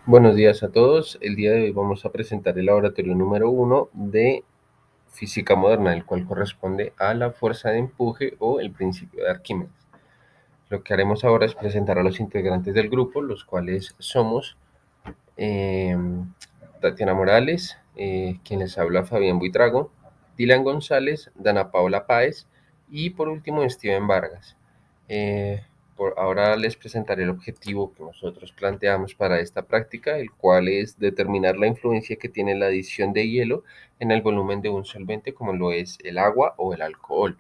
Buenos días a todos. El día de hoy vamos a presentar el laboratorio número 1 de física moderna, el cual corresponde a la fuerza de empuje o el principio de Arquímedes. Lo que haremos ahora es presentar a los integrantes del grupo, los cuales somos eh, Tatiana Morales, quien les habla Fabián Buitrago, Dylan González, Dana Paula Páez y por último Steven Vargas. Eh, por ahora les presentaré el objetivo que nosotros planteamos para esta práctica, el cual es determinar la influencia que tiene la adición de hielo en el volumen de un solvente como lo es el agua o el alcohol.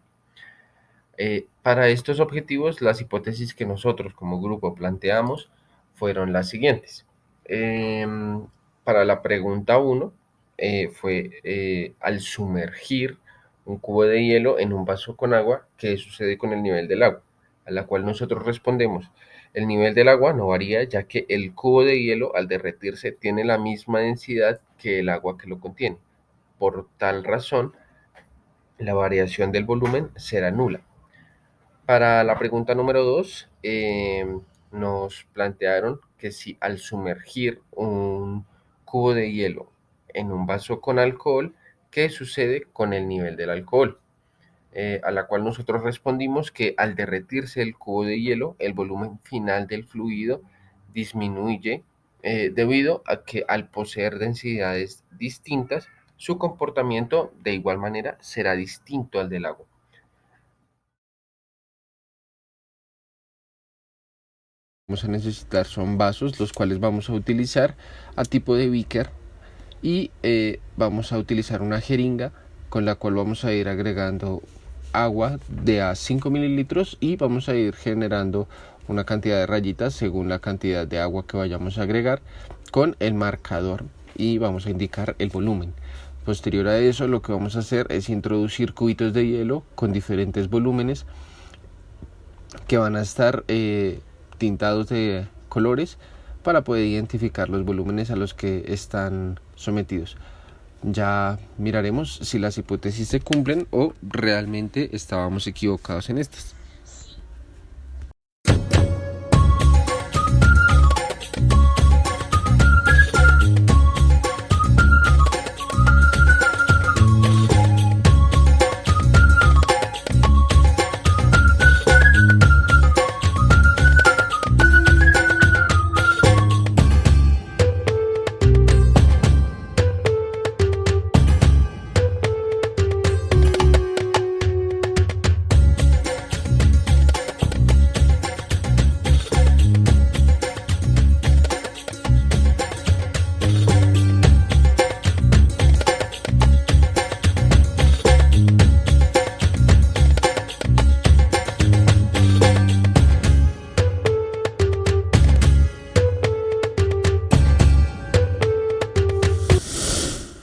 Para estos objetivos, las hipótesis que nosotros como grupo planteamos fueron las siguientes. Para la pregunta 1, fue al sumergir un cubo de hielo en un vaso con agua, ¿qué sucede con el nivel del agua? A la cual nosotros respondemos, el nivel del agua no varía ya que el cubo de hielo al derretirse tiene la misma densidad que el agua que lo contiene. Por tal razón, la variación del volumen será nula. Para la pregunta número 2, nos plantearon que si al sumergir un cubo de hielo en un vaso con alcohol, ¿qué sucede con el nivel del alcohol? A la cual nosotros respondimos que al derretirse el cubo de hielo, el volumen final del fluido disminuye debido a que al poseer densidades distintas, su comportamiento de igual manera será distinto al del agua. Vamos a necesitar son vasos, los cuales vamos a utilizar a tipo de beaker y vamos a utilizar una jeringa con la cual vamos a ir agregando agua de a 5 mililitros y vamos a ir generando una cantidad de rayitas según la cantidad de agua que vayamos a agregar con el marcador y vamos a indicar el volumen. Posterior a eso, lo que vamos a hacer es introducir cubitos de hielo con diferentes volúmenes que van a estar tintados de colores para poder identificar los volúmenes a los que están sometidos. Ya miraremos si las hipótesis se cumplen o realmente estábamos equivocados en estas.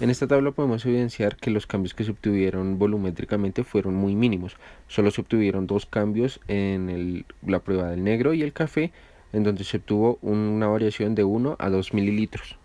En esta tabla podemos evidenciar que los cambios que se obtuvieron volumétricamente fueron muy mínimos. Solo se obtuvieron dos cambios en la prueba del negro y el café, en donde se obtuvo una variación de 1 a 2 mililitros.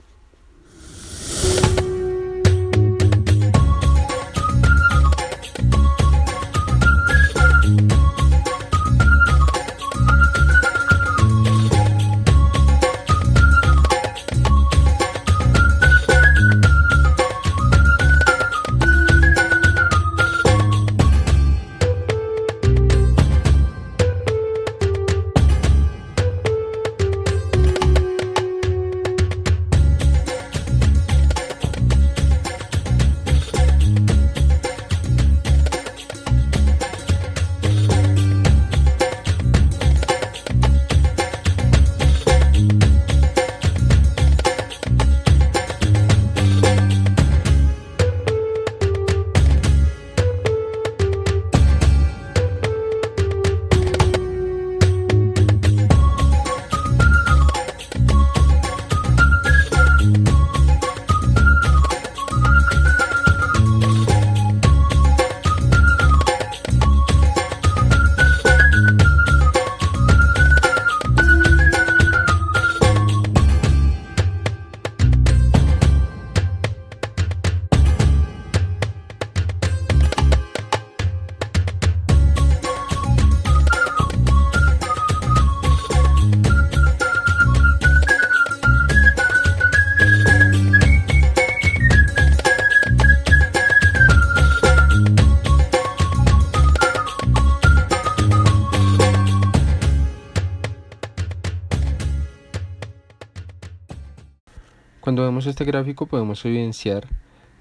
Cuando vemos este gráfico podemos evidenciar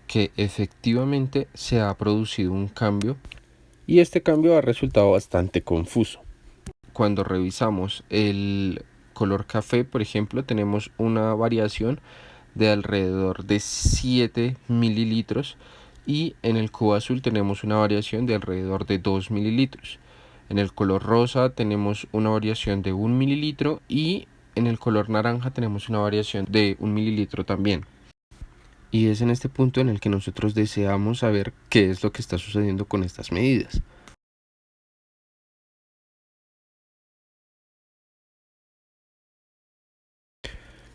que efectivamente se ha producido un cambio y este cambio ha resultado bastante confuso. Cuando revisamos el color café, por ejemplo, tenemos una variación de alrededor de 7 mililitros y en el cubo azul tenemos una variación de alrededor de 2 mililitros. En el color rosa tenemos una variación de 1 mililitro y en el color naranja tenemos una variación de 1 mililitro también. Y es en este punto en el que nosotros deseamos saber qué es lo que está sucediendo con estas medidas.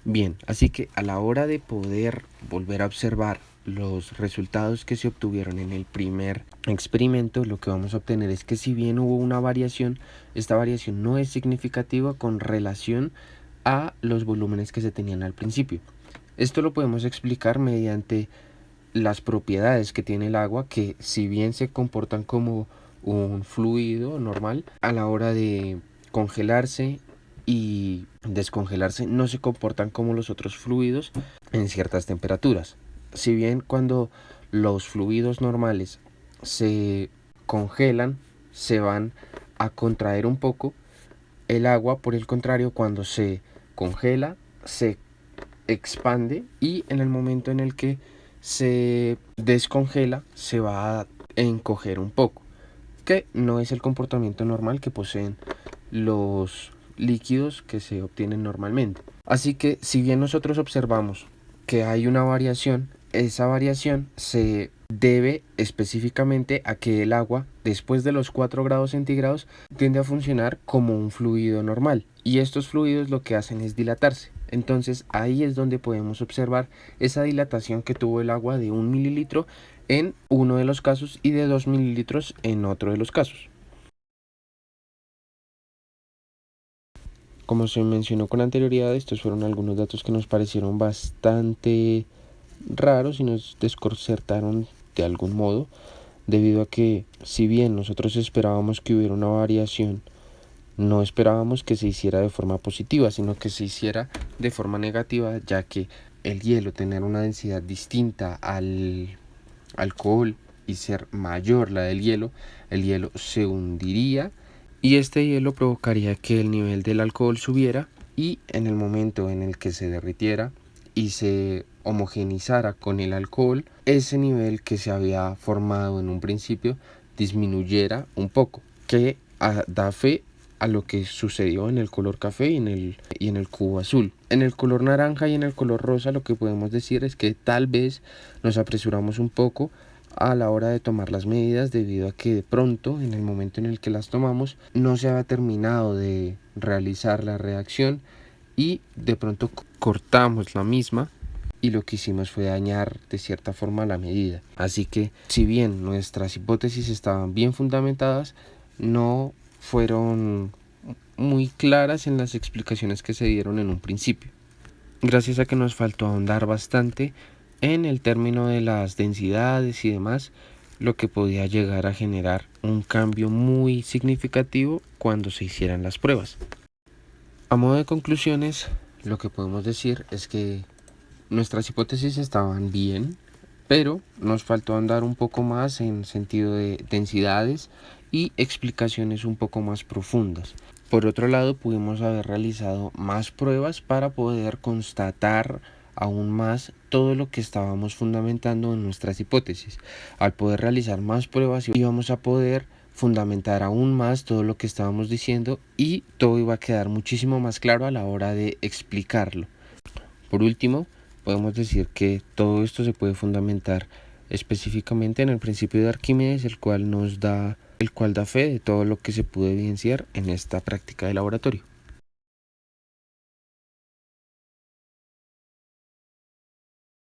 Bien, así que a la hora de poder volver a observar los resultados que se obtuvieron en el primer experimento, lo que vamos a obtener es que si bien hubo una variación, esta variación no es significativa con relación a los volúmenes que se tenían al principio. Esto lo podemos explicar mediante las propiedades que tiene el agua, que si bien se comportan como un fluido normal, a la hora de congelarse y descongelarse no se comportan como los otros fluidos en ciertas temperaturas. Si bien cuando los fluidos normales se congelan, se van a contraer un poco, el agua, por el contrario, cuando se congela, se expande y en el momento en el que se descongela se va a encoger un poco, que no es el comportamiento normal que poseen los líquidos que se obtienen normalmente. Así que si bien nosotros observamos que hay una variación, esa variación se debe específicamente a que el agua después de los 4 grados centígrados tiende a funcionar como un fluido normal y estos fluidos lo que hacen es dilatarse. Entonces ahí es donde podemos observar esa dilatación que tuvo el agua de 1 mililitro en uno de los casos y de 2 mililitros en otro de los casos. Como se mencionó con anterioridad, estos fueron algunos datos que nos parecieron bastante raros y nos desconcertaron de algún modo, debido a que si bien nosotros esperábamos que hubiera una variación, no esperábamos que se hiciera de forma positiva, sino que se hiciera de forma negativa, ya que el hielo tener una densidad distinta al alcohol y ser mayor la del hielo, el hielo se hundiría y este hielo provocaría que el nivel del alcohol subiera y en el momento en el que se derritiera y se homogenizara con el alcohol, ese nivel que se había formado en un principio disminuyera un poco, que da fe a lo que sucedió en el color café y en el cubo azul. En el color naranja y en el color rosa lo que podemos decir es que tal vez nos apresuramos un poco a la hora de tomar las medidas debido a que de pronto en el momento en el que las tomamos no se había terminado de realizar la reacción y de pronto cortamos la misma y lo que hicimos fue dañar de cierta forma la medida. Así que si bien nuestras hipótesis estaban bien fundamentadas, no fueron muy claras en las explicaciones que se dieron en un principio. Gracias a que nos faltó ahondar bastante en el término de las densidades y demás, lo que podía llegar a generar un cambio muy significativo cuando se hicieran las pruebas. A modo de conclusiones, lo que podemos decir es que nuestras hipótesis estaban bien, pero nos faltó andar un poco más en sentido de densidades y explicaciones un poco más profundas. Por otro lado, pudimos haber realizado más pruebas para poder constatar aún más todo lo que estábamos fundamentando en nuestras hipótesis. Al poder realizar más pruebas íbamos a poder fundamentar aún más todo lo que estábamos diciendo y todo iba a quedar muchísimo más claro a la hora de explicarlo. Por último, podemos decir que todo esto se puede fundamentar específicamente en el principio de Arquímedes, el cual da fe de todo lo que se pudo evidenciar en esta práctica de laboratorio.